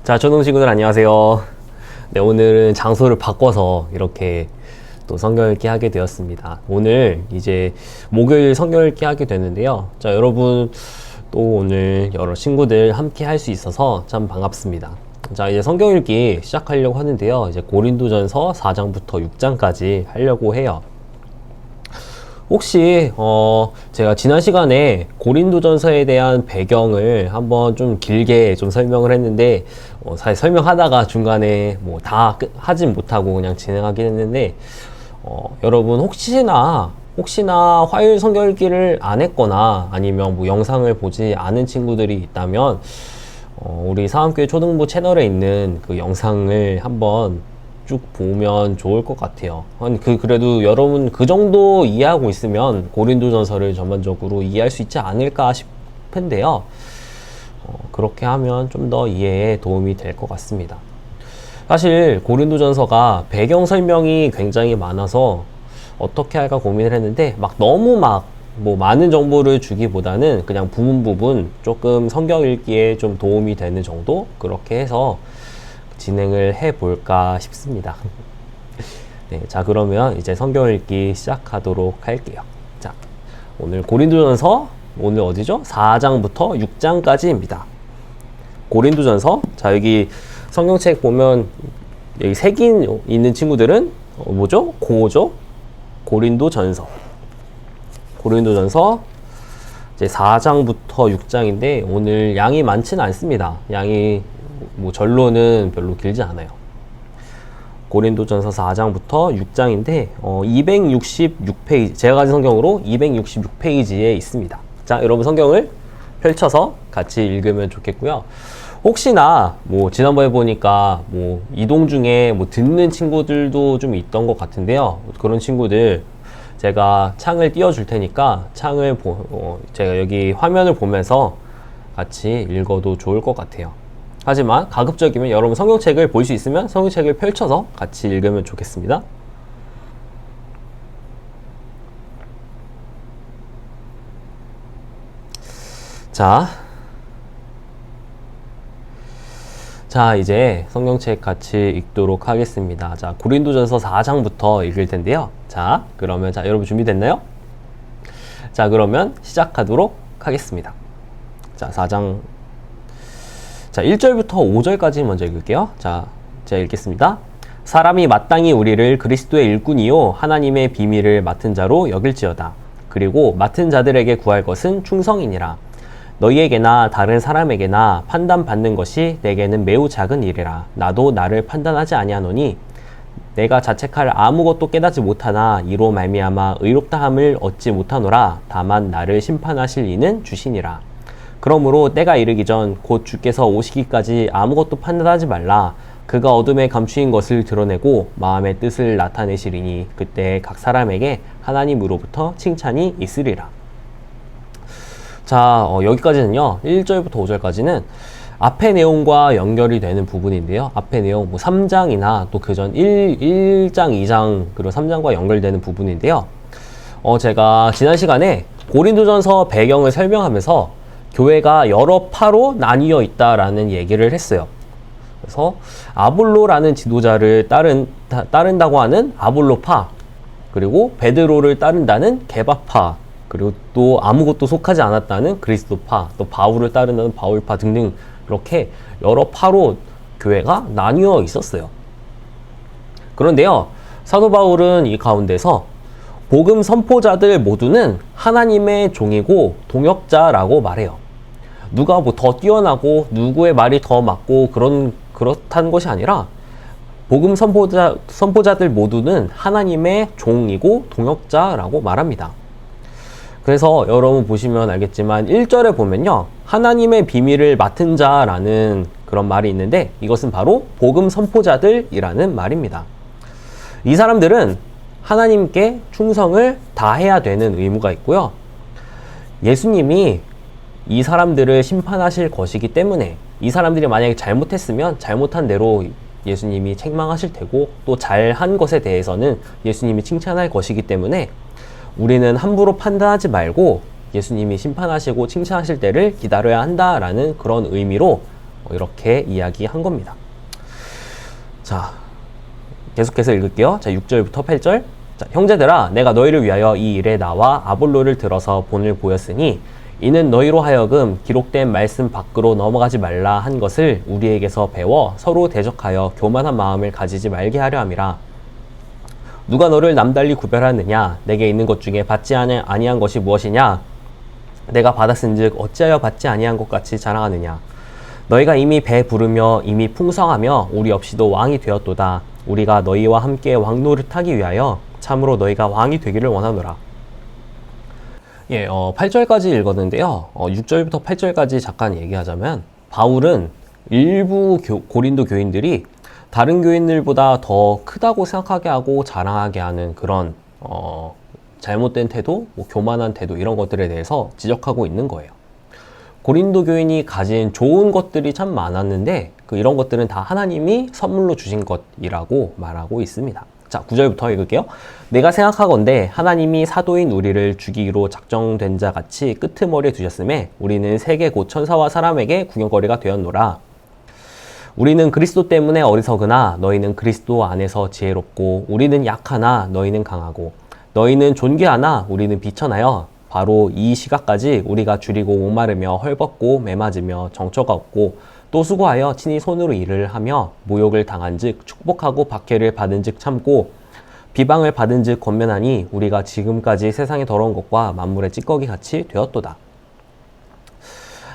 자, 초등 친구들 안녕하세요. 네, 오늘은 장소를 바꿔서 이렇게 또 성경 읽기 하게 되었습니다. 오늘 이제 목요일 성경 읽기 하게 되는데요. 자, 여러분 또 오늘 여러 친구들 함께 할 수 있어서 참 반갑습니다. 자, 이제 성경 읽기 시작하려고 하는데요. 이제 고린도전서 4장부터 6장까지 하려고 해요. 혹시 제가 지난 시간에 고린도전서에 대한 배경을 한번 좀 길게 좀 설명을 했는데 사실 설명하다가 중간에 뭐 다 하진 못하고 그냥 진행하긴 했는데 여러분 혹시나 화요일 성경 읽기를 안 했거나 아니면 뭐 영상을 보지 않은 친구들이 있다면 우리 사암교회 초등부 채널에 있는 그 영상을 한번 쭉 보면 좋을 것 같아요. 그래도 여러분 그 정도 이해하고 있으면 고린도전서를 전반적으로 이해할 수 있지 않을까 싶은데요. 그렇게 하면 좀 더 이해에 도움이 될 것 같습니다. 사실 고린도전서가 배경 설명이 굉장히 많아서 어떻게 할까 고민을 했는데 너무 뭐 많은 정보를 주기보다는 그냥 부분 조금 성경 읽기에 좀 도움이 되는 정도 그렇게 해서 진행을 해볼까 싶습니다. 네, 자, 그러면 이제 성경 읽기 시작하도록 할게요. 자, 오늘 고린도전서, 오늘 어디죠? 4장부터 6장까지입니다. 고린도전서, 자, 여기 성경책 보면 여기 색인 있는 친구들은 뭐죠? 고죠? 고린도전서 이제 4장부터 6장인데 오늘 양이 많지는 않습니다. 양이 뭐 전로는 별로 길지 않아요. 고린도전서 4장부터 6장인데 266페이지, 제가 가진 성경으로 266페이지에 있습니다. 자, 여러분 성경을 펼쳐서 같이 읽으면 좋겠고요. 혹시나 뭐 지난번에 보니까 뭐 이동 중에 뭐 듣는 친구들도 좀 있던 것 같은데요. 그런 친구들 제가 창을 띄워줄 테니까 제가 여기 화면을 보면서 같이 읽어도 좋을 것 같아요. 하지만 가급적이면 여러분 성경책을 볼 수 있으면 성경책을 펼쳐서 같이 읽으면 좋겠습니다. 자, 이제 성경책 같이 읽도록 하겠습니다. 자, 고린도전서 4장부터 읽을 텐데요. 자, 그러면 여러분 준비됐나요? 자, 그러면 시작하도록 하겠습니다. 자, 4장. 자, 1절부터 5절까지 먼저 읽을게요. 자, 제가 읽겠습니다. 사람이 마땅히 우리를 그리스도의 일꾼이요 하나님의 비밀을 맡은 자로 여길지어다. 그리고 맡은 자들에게 구할 것은 충성이니라. 너희에게나 다른 사람에게나 판단받는 것이 내게는 매우 작은 일이라. 나도 나를 판단하지 아니하노니 내가 자책할 아무것도 깨닫지 못하나 이로 말미암아 의롭다함을 얻지 못하노라. 다만 나를 심판하실 이는 주시니라. 그러므로 때가 이르기 전 곧 주께서 오시기까지 아무것도 판단하지 말라. 그가 어둠에 감추인 것을 드러내고 마음의 뜻을 나타내시리니 그때 각 사람에게 하나님으로부터 칭찬이 있으리라. 자, 여기까지는요 1절부터 5절까지는 앞의 내용과 연결이 되는 부분인데요. 앞의 내용 뭐 3장이나 또 그전 1장, 2장 그리고 3장과 연결되는 부분인데요. 제가 지난 시간에 고린도전서 배경을 설명하면서 교회가 여러 파로 나뉘어 있다라는 얘기를 했어요. 그래서 아볼로라는 지도자를 따른다고 하는 아볼로파, 그리고 베드로를 따른다는 게바파, 그리고 또 아무것도 속하지 않았다는 그리스도파, 또 바울을 따른다는 바울파 등등 이렇게 여러 파로 교회가 나뉘어 있었어요. 그런데요, 사도 바울은 이 가운데서 복음 선포자들 모두는 하나님의 종이고 동역자라고 말해요. 누가 뭐 더 뛰어나고 누구의 말이 더 맞고 그렇다는 것이 아니라 복음 선포자들 모두는 하나님의 종이고 동역자라고 말합니다. 그래서 여러분 보시면 알겠지만 1절에 보면요, 하나님의 비밀을 맡은 자라는 그런 말이 있는데 이것은 바로 복음 선포자들이라는 말입니다. 이 사람들은 하나님께 충성을 다해야 되는 의무가 있고요. 예수님이 이 사람들을 심판하실 것이기 때문에 이 사람들이 만약에 잘못했으면 잘못한 대로 예수님이 책망하실 테고 또 잘한 것에 대해서는 예수님이 칭찬할 것이기 때문에 우리는 함부로 판단하지 말고 예수님이 심판하시고 칭찬하실 때를 기다려야 한다라는 그런 의미로 이렇게 이야기한 겁니다. 자, 계속해서 읽을게요. 자, 6절부터 8절. 자, 형제들아, 내가 너희를 위하여 이 일에 나와 아볼로를 들어서 본을 보였으니 이는 너희로 하여금 기록된 말씀 밖으로 넘어가지 말라 한 것을 우리에게서 배워 서로 대적하여 교만한 마음을 가지지 말게 하려 함이라. 누가 너를 남달리 구별하느냐? 내게 있는 것 중에 받지 아니한 것이 무엇이냐? 내가 받았은즉 어찌하여 받지 아니한 것 같이 자랑하느냐? 너희가 이미 배부르며 이미 풍성하며 우리 없이도 왕이 되었도다. 우리가 너희와 함께 왕노를 타기 위하여 참으로 너희가 왕이 되기를 원하노라. 예, 8절까지 읽었는데요. 6절부터 8절까지 잠깐 얘기하자면 바울은 일부 고린도 교인들이 다른 교인들보다 더 크다고 생각하게 하고 자랑하게 하는 그런 잘못된 태도, 교만한 태도 이런 것들에 대해서 지적하고 있는 거예요. 고린도 교인이 가진 좋은 것들이 참 많았는데 이런 것들은 다 하나님이 선물로 주신 것이라고 말하고 있습니다. 자, 9절부터 읽을게요. 내가 생각하건대 하나님이 사도인 우리를 죽이기로 작정된 자 같이 끄트머리에 두셨음에 우리는 세계 곧 천사와 사람에게 구경거리가 되었노라. 우리는 그리스도 때문에 어리석으나 너희는 그리스도 안에서 지혜롭고 우리는 약하나 너희는 강하고 너희는 존귀하나 우리는 비천하여 바로 이 시각까지 우리가 줄이고 목마르며 헐벗고 매맞으며 정처가 없고 또 수고하여 친히 손으로 일을 하며 모욕을 당한 즉 축복하고 박해를 받은 즉 참고 비방을 받은 즉 권면하니 우리가 지금까지 세상의 더러운 것과 만물의 찌꺼기 같이 되었도다.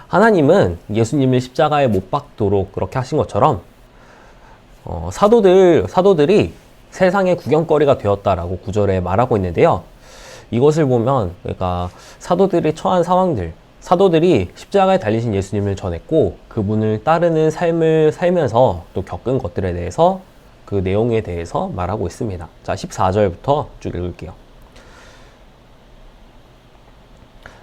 하나님은 예수님을 십자가에 못 박도록 그렇게 하신 것처럼 사도들이 세상의 구경거리가 되었다라고 9절에 말하고 있는데요. 이것을 보면 그러니까 사도들이 처한 상황들, 사도들이 십자가에 달리신 예수님을 전했고 그분을 따르는 삶을 살면서 또 겪은 것들에 대해서 그 내용에 대해서 말하고 있습니다. 자, 14절부터 쭉 읽을게요.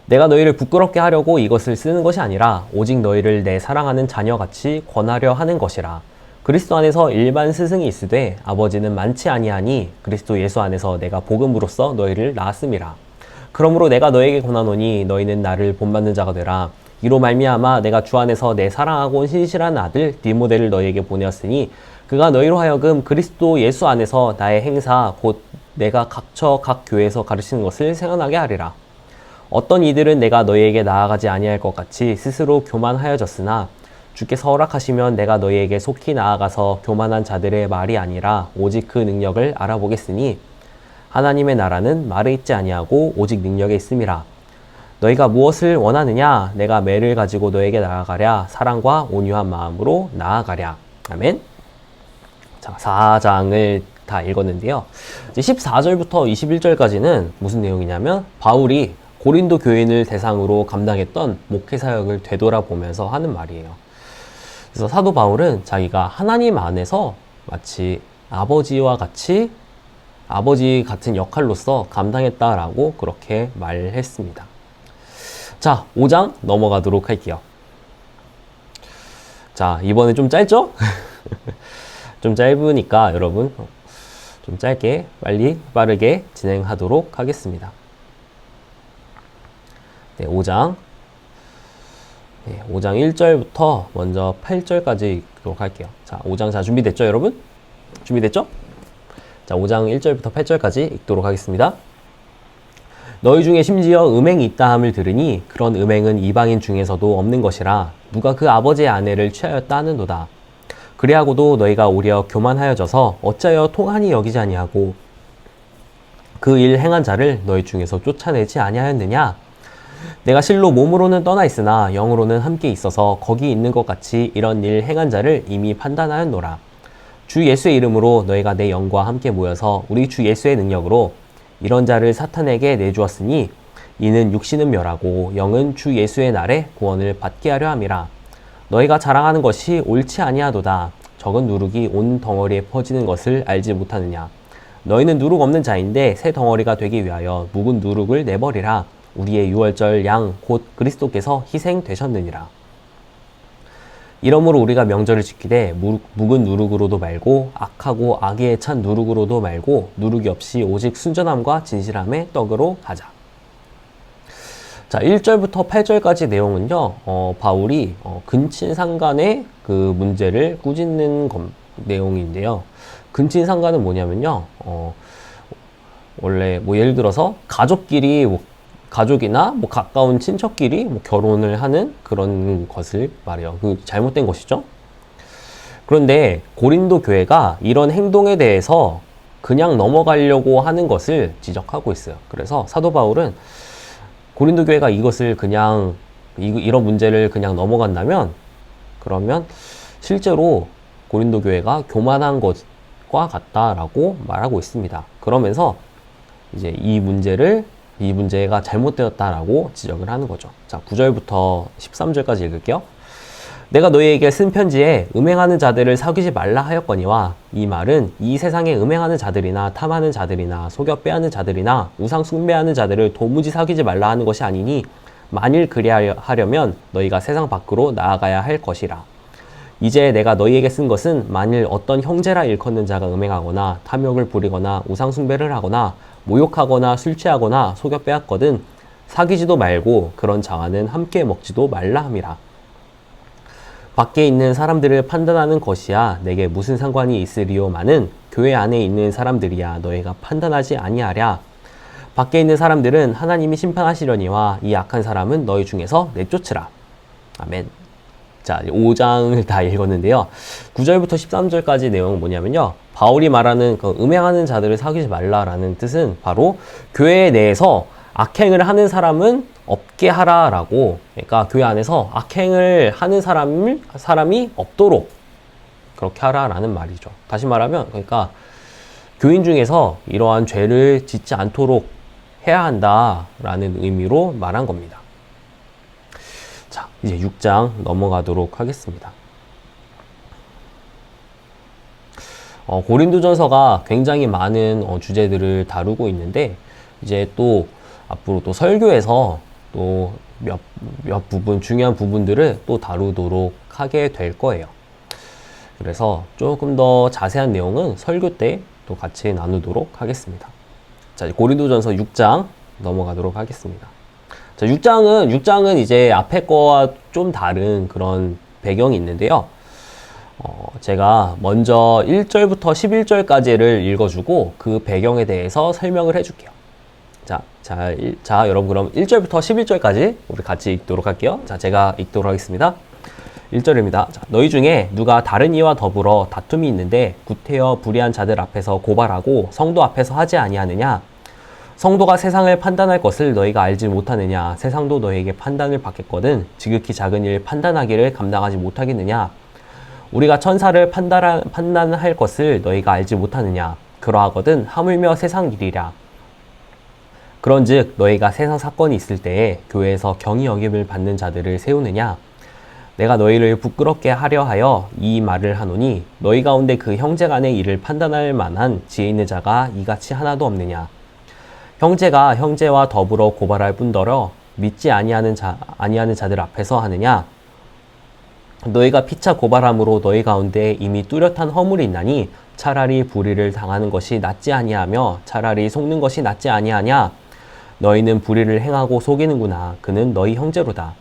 내가 너희를 부끄럽게 하려고 이것을 쓰는 것이 아니라 오직 너희를 내 사랑하는 자녀같이 권하려 하는 것이라. 그리스도 안에서 일반 스승이 있으되 아버지는 많지 아니하니 그리스도 예수 안에서 내가 복음으로써 너희를 낳았음이라. 그러므로 내가 너에게 권하노니 너희는 나를 본받는 자가 되라. 이로 말미암아 내가 주 안에서 내 사랑하고 신실한 아들 디모데를 너희에게 보내었으니 그가 너희로 하여금 그리스도 예수 안에서 나의 행사 곧 내가 각처 각 교회에서 가르치는 것을 생각나게 하리라. 어떤 이들은 내가 너희에게 나아가지 아니할 것 같이 스스로 교만하여졌으나 주께서 허락하시면 내가 너희에게 속히 나아가서 교만한 자들의 말이 아니라 오직 그 능력을 알아보겠으니 하나님의 나라는 말에 있지 아니하고 오직 능력에 있음이라. 너희가 무엇을 원하느냐? 내가 매를 가지고 너에게 나아가랴. 사랑과 온유한 마음으로 나아가랴. 아멘. 자, 4장을 다 읽었는데요. 이제 14절부터 21절까지는 무슨 내용이냐면 바울이 고린도 교인을 대상으로 감당했던 목회 사역을 되돌아보면서 하는 말이에요. 그래서 사도 바울은 자기가 하나님 안에서 마치 아버지와 같이 아버지 같은 역할로서 감당했다라고 그렇게 말했습니다. 자, 5장 넘어가도록 할게요. 자, 이번에 좀 짧죠? 좀 짧으니까 여러분 좀 짧게 빨리 빠르게 진행하도록 하겠습니다. 네, 5장 1절부터 먼저 8절까지 읽도록 할게요. 자, 5장 자 준비됐죠, 여러분? 준비됐죠? 자, 5장 1절부터 8절까지 읽도록 하겠습니다. 너희 중에 심지어 음행이 있다 함을 들으니 그런 음행은 이방인 중에서도 없는 것이라 누가 그 아버지의 아내를 취하였다 하는도다. 그리하고도 너희가 오히려 교만하여져서 어찌하여 통한이 여기지 아니하고 그 일 행한 자를 너희 중에서 쫓아내지 아니하였느냐? 내가 실로 몸으로는 떠나 있으나 영으로는 함께 있어서 거기 있는 것 같이 이런 일 행한 자를 이미 판단하였노라. 주 예수의 이름으로 너희가 내 영과 함께 모여서 우리 주 예수의 능력으로 이런 자를 사탄에게 내주었으니 이는 육신은 멸하고 영은 주 예수의 날에 구원을 받게 하려 함이라. 너희가 자랑하는 것이 옳지 아니하도다. 적은 누룩이 온 덩어리에 퍼지는 것을 알지 못하느냐. 너희는 누룩 없는 자인데 새 덩어리가 되기 위하여 묵은 누룩을 내버리라. 우리의 유월절 양 곧 그리스도께서 희생되셨느니라. 이러므로 우리가 명절을 지키되 묵은 누룩으로도 말고 악하고 악에 찬 누룩으로도 말고 누룩이 없이 오직 순전함과 진실함의 떡으로 하자. 자, 1절부터 8절까지 내용은요, 바울이 근친상간의 그 문제를 꾸짖는 내용인데요. 근친상간은 뭐냐면요, 원래 뭐 예를 들어서 가족끼리, 가족이나 뭐 가까운 친척끼리 뭐 결혼을 하는 그런 것을 말해요. 그 잘못된 것이죠. 그런데 고린도 교회가 이런 행동에 대해서 그냥 넘어가려고 하는 것을 지적하고 있어요. 그래서 사도 바울은 고린도 교회가 이것을 그냥 이런 문제를 그냥 넘어간다면 그러면 실제로 고린도 교회가 교만한 것과 같다라고 말하고 있습니다. 그러면서 이제 이 문제가 잘못되었다라고 지적을 하는 거죠. 자, 9절부터 13절까지 읽을게요. 내가 너희에게 쓴 편지에 음행하는 자들을 사귀지 말라 하였거니와 이 말은 이 세상에 음행하는 자들이나 탐하는 자들이나 속여 빼앗는 자들이나 우상 숭배하는 자들을 도무지 사귀지 말라 하는 것이 아니니 만일 그리하려면 너희가 세상 밖으로 나아가야 할 것이라. 이제 내가 너희에게 쓴 것은 만일 어떤 형제라 일컫는 자가 음행하거나 탐욕을 부리거나 우상 숭배를 하거나 모욕하거나 술 취하거나 속여 빼앗거든 사귀지도 말고 그런 자와는 함께 먹지도 말라 함이라. 밖에 있는 사람들을 판단하는 것이야 내게 무슨 상관이 있으리요마는 교회 안에 있는 사람들이야 너희가 판단하지 아니하랴. 밖에 있는 사람들은 하나님이 심판하시려니와 이 악한 사람은 너희 중에서 내쫓으라. 아멘. 자, 5장을 다 읽었는데요. 9절부터 13절까지 내용은 뭐냐면요. 바울이 말하는 그 음행하는 자들을 사귀지 말라라는 뜻은 바로 교회 내에서 악행을 하는 사람은 없게 하라라고, 그러니까 교회 안에서 악행을 하는 사람이 없도록 그렇게 하라라는 말이죠. 다시 말하면 그러니까 교인 중에서 이러한 죄를 짓지 않도록 해야 한다라는 의미로 말한 겁니다. 자, 이제 6장 넘어가도록 하겠습니다. 고린도전서가 굉장히 많은 주제들을 다루고 있는데 이제 또 앞으로 또 설교에서 또 몇 부분, 중요한 부분들을 또 다루도록 하게 될 거예요. 그래서 조금 더 자세한 내용은 설교 때 또 같이 나누도록 하겠습니다. 자, 고린도전서 6장 넘어가도록 하겠습니다. 자, 6장은 이제 앞에 거와 좀 다른 그런 배경이 있는데요. 제가 먼저 1절부터 11절까지를 읽어주고 그 배경에 대해서 설명을 해줄게요. 자, 여러분 그럼 1절부터 11절까지 우리 같이 읽도록 할게요. 자, 제가 읽도록 하겠습니다. 1절입니다. 자, 너희 중에 누가 다른 이와 더불어 다툼이 있는데 구태여 불의한 자들 앞에서 고발하고 성도 앞에서 하지 아니하느냐? 성도가 세상을 판단할 것을 너희가 알지 못하느냐? 세상도 너희에게 판단을 받겠거든 지극히 작은 일 판단하기를 감당하지 못하겠느냐? 우리가 천사를 판단할 것을 너희가 알지 못하느냐? 그러하거든 하물며 세상 일이랴. 그런즉 너희가 세상 사건이 있을 때에 교회에서 경히 여김을 받는 자들을 세우느냐? 내가 너희를 부끄럽게 하려 하여 이 말을 하노니 너희 가운데 그 형제 간의 일을 판단할 만한 지혜 있는 자가 이같이 하나도 없느냐? 형제가 형제와 더불어 고발할 뿐더러 믿지 아니하는 자들 앞에서 하느냐? 너희가 피차 고발함으로 너희 가운데 이미 뚜렷한 허물이 있나니 차라리 불의를 당하는 것이 낫지 아니하며 차라리 속는 것이 낫지 아니하냐? 너희는 불의를 행하고 속이는구나. 그는 너희 형제로다.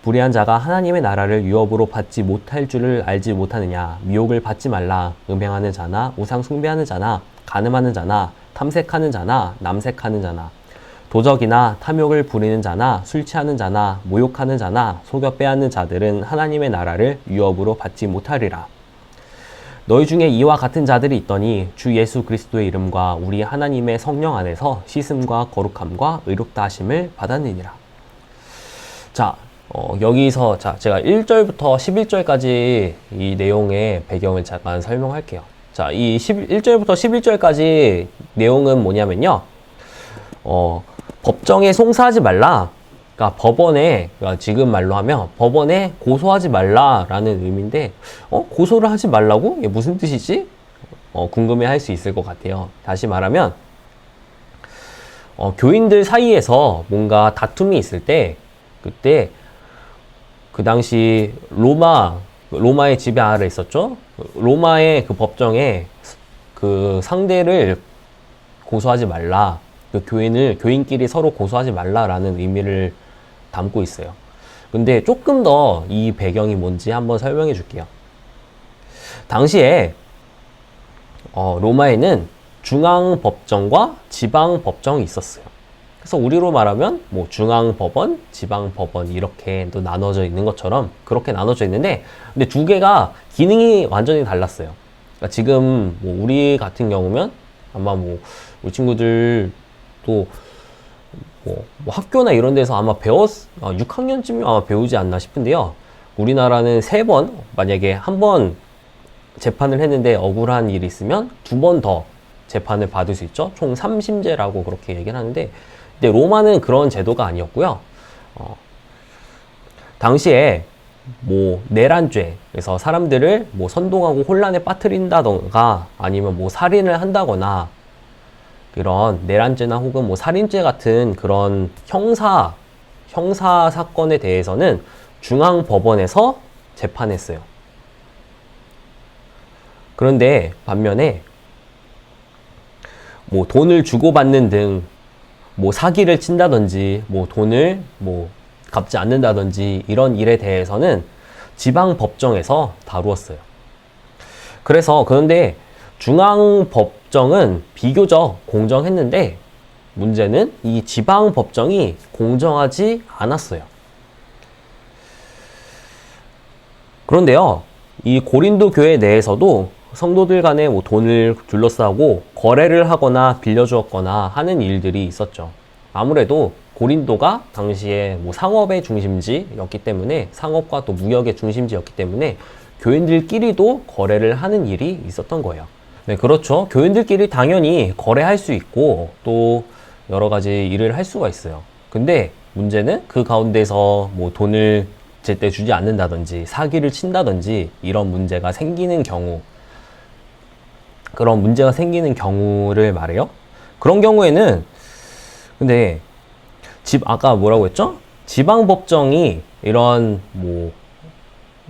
불의한 자가 하나님의 나라를 유업으로 받지 못할 줄을 알지 못하느냐. 미혹을 받지 말라. 음행하는 자나 우상 숭배하는 자나 간음하는 자나 탐색하는 자나 남색하는 자나 도적이나 탐욕을 부리는 자나 술 취하는 자나 모욕하는 자나 속여 빼앗는 자들은 하나님의 나라를 유업으로 받지 못하리라. 너희 중에 이와 같은 자들이 있더니 주 예수 그리스도의 이름과 우리 하나님의 성령 안에서 씻음과 거룩함과 의롭다 하심을 받았느니라. 자, 여기서 제가 1절부터 11절까지 이 내용의 배경을 잠깐 설명할게요. 자, 이 1절부터 11절까지 내용은 뭐냐면요. 법정에 송사하지 말라. 그러니까 법원에, 그러니까 지금 말로 하면 법원에 고소하지 말라라는 의미인데, 고소를 하지 말라고? 이게 무슨 뜻이지? 궁금해 할 수 있을 것 같아요. 다시 말하면, 교인들 사이에서 뭔가 다툼이 있을 때, 그때, 그 당시 로마의 지배 아래 있었죠? 로마의 그 법정에 그 상대를 고소하지 말라. 그 교인끼리 서로 고소하지 말라라는 의미를 담고 있어요. 근데 조금 더 이 배경이 뭔지 한번 설명해 줄게요. 당시에 로마에는 중앙법정과 지방법정이 있었어요. 그래서 우리로 말하면 뭐 중앙법원, 지방법원 이렇게 또 나눠져 있는 것처럼 그렇게 나눠져 있는데, 근데 두 개가 기능이 완전히 달랐어요. 그러니까 지금 뭐 우리 같은 경우면 아마 뭐 우리 친구들 또 뭐 학교나 이런 데서 아마 6학년쯤 아마 배우지 않나 싶은데요. 우리나라는 3번, 만약에 한 번 재판을 했는데 억울한 일이 있으면 2번 더 재판을 받을 수 있죠. 총 3심제라고 그렇게 얘기를 하는데, 근데 로마는 그런 제도가 아니었고요. 당시에 뭐 내란죄, 그래서 사람들을 뭐 선동하고 혼란에 빠뜨린다던가 아니면 뭐 살인을 한다거나 그런 내란죄나 혹은 뭐 살인죄 같은 그런 형사 사건에 대해서는 중앙법원에서 재판했어요. 그런데 반면에 뭐 돈을 주고받는 등 뭐 사기를 친다든지 뭐 돈을 뭐 갚지 않는다든지 이런 일에 대해서는 지방법정에서 다루었어요. 그런데 중앙법정은 비교적 공정했는데 문제는 이 지방법정이 공정하지 않았어요. 그런데요, 이 고린도 교회 내에서도 성도들 간에 뭐 돈을 둘러싸고 거래를 하거나 빌려주었거나 하는 일들이 있었죠. 아무래도 고린도가 당시에 뭐 상업의 중심지였기 때문에, 상업과 또 무역의 중심지였기 때문에 교인들끼리도 거래를 하는 일이 있었던 거예요. 네, 그렇죠. 교인들끼리 당연히 거래할 수 있고 또 여러 가지 일을 할 수가 있어요. 근데 문제는 그 가운데서 뭐 돈을 제때 주지 않는다든지 사기를 친다든지 이런 문제가 생기는 경우, 그런 문제가 생기는 경우를 말해요. 그런 경우에는 근데 아까 뭐라고 했죠? 지방법정이 이런 뭐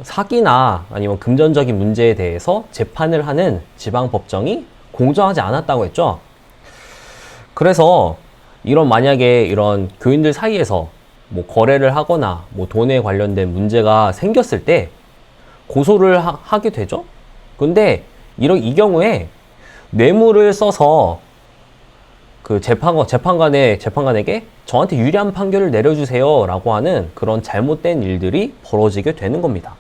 사기나 아니면 금전적인 문제에 대해서 재판을 하는 지방법정이 공정하지 않았다고 했죠. 그래서 만약에 이런 교인들 사이에서 뭐 거래를 하거나 뭐 돈에 관련된 문제가 생겼을 때 고소를 하게 되죠. 근데 이 경우에 뇌물을 써서 그 재판관에게 저한테 유리한 판결을 내려주세요 라고 하는 그런 잘못된 일들이 벌어지게 되는 겁니다.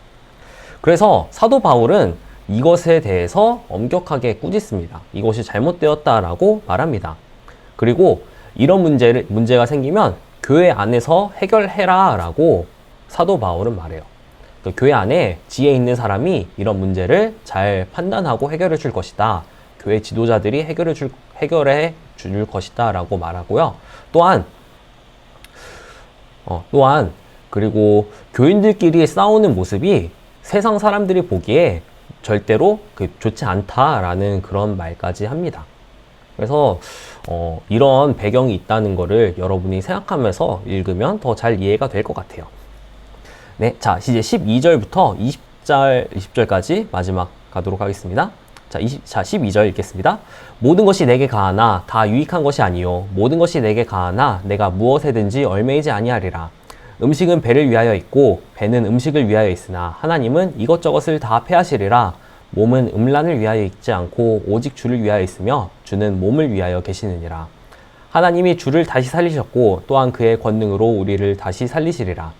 그래서 사도 바울은 이것에 대해서 엄격하게 꾸짖습니다. 이것이 잘못되었다라고 말합니다. 그리고 이런 문제가 생기면 교회 안에서 해결해라 라고 사도 바울은 말해요. 그 교회 안에 지혜 있는 사람이 이런 문제를 잘 판단하고 해결해 줄 것이다. 교회 지도자들이 해결해 줄 것이다 라고 말하고요. 또한 그리고 교인들끼리 싸우는 모습이 세상 사람들이 보기에 절대로 좋지 않다라는 그런 말까지 합니다. 그래서 이런 배경이 있다는 거를 여러분이 생각하면서 읽으면 더 잘 이해가 될 것 같아요. 네, 자, 이제 12절부터 20절까지 마지막 가도록 하겠습니다. 자, 12절 읽겠습니다. 모든 것이 내게 가하나 다 유익한 것이 아니요 모든 것이 내게 가하나 내가 무엇에든지 얽매이지 아니하리라. 음식은 배를 위하여 있고 배는 음식을 위하여 있으나 하나님은 이것저것을 다 패하시리라. 몸은 음란을 위하여 있지 않고 오직 주를 위하여 있으며 주는 몸을 위하여 계시느니라. 하나님이 주를 다시 살리셨고 또한 그의 권능으로 우리를 다시 살리시리라.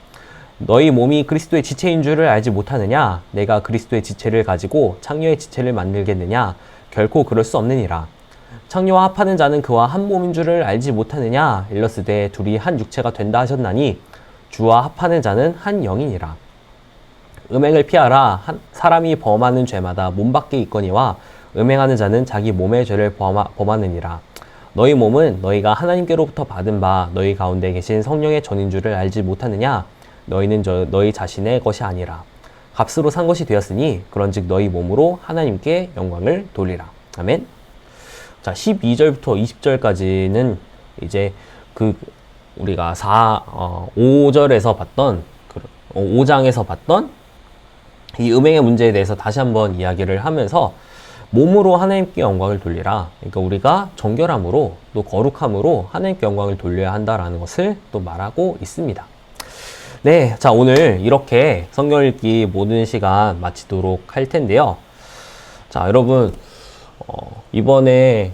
너희 몸이 그리스도의 지체인 줄을 알지 못하느냐? 내가 그리스도의 지체를 가지고 창녀의 지체를 만들겠느냐? 결코 그럴 수 없느니라. 창녀와 합하는 자는 그와 한 몸인 줄을 알지 못하느냐? 일러스되 둘이 한 육체가 된다 하셨나니 주와 합하는 자는 한 영이니라. 음행을 피하라. 사람이 범하는 죄마다 몸 밖에 있거니와 음행하는 자는 자기 몸의 죄를 범하느니라. 너희 몸은 너희가 하나님께로부터 받은 바 너희 가운데 계신 성령의 전인 줄을 알지 못하느냐? 너희는 너희 자신의 것이 아니라 값으로 산 것이 되었으니 그런즉 너희 몸으로 하나님께 영광을 돌리라. 아멘. 자, 12절부터 20절까지는 이제 우리가 5절에서 봤던 5장에서 봤던 이 음행의 문제에 대해서 다시 한번 이야기를 하면서 몸으로 하나님께 영광을 돌리라. 그러니까 우리가 정결함으로 또 거룩함으로 하나님께 영광을 돌려야 한다라는 것을 또 말하고 있습니다. 네, 자, 오늘 이렇게 성경 읽기 모든 시간 마치도록 할 텐데요. 자, 여러분, 이번에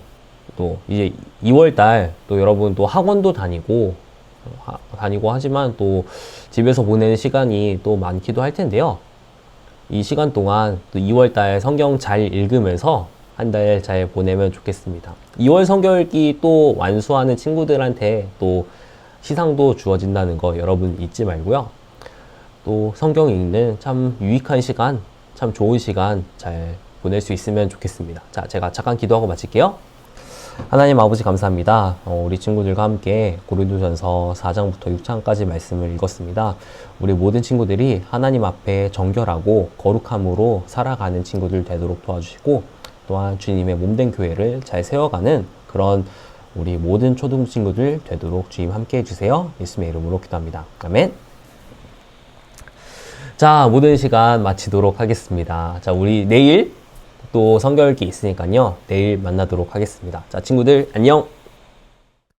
또 이제 2월달 또 여러분 또 학원도 다니고, 하지만 또 집에서 보내는 시간이 또 많기도 할 텐데요. 이 시간 동안 또 2월달 성경 잘 읽으면서 한 달 잘 보내면 좋겠습니다. 2월 성경 읽기 또 완수하는 친구들한테 또 시상도 주어진다는 거 여러분 잊지 말고요. 또 성경 읽는 참 유익한 시간, 참 좋은 시간 잘 보낼 수 있으면 좋겠습니다. 자, 제가 잠깐 기도하고 마칠게요. 하나님 아버지 감사합니다. 우리 친구들과 함께 고린도전서 4장부터 6장까지 말씀을 읽었습니다. 우리 모든 친구들이 하나님 앞에 정결하고 거룩함으로 살아가는 친구들 되도록 도와주시고 또한 주님의 몸된 교회를 잘 세워가는 그런 우리 모든 초등 친구들 되도록 주님 함께 해주세요. 예수님의 이름으로 기도합니다. 아멘. 자, 모든 시간 마치도록 하겠습니다. 자, 우리 내일 또 성경 읽기 있으니까요. 내일 만나도록 하겠습니다. 자, 친구들 안녕.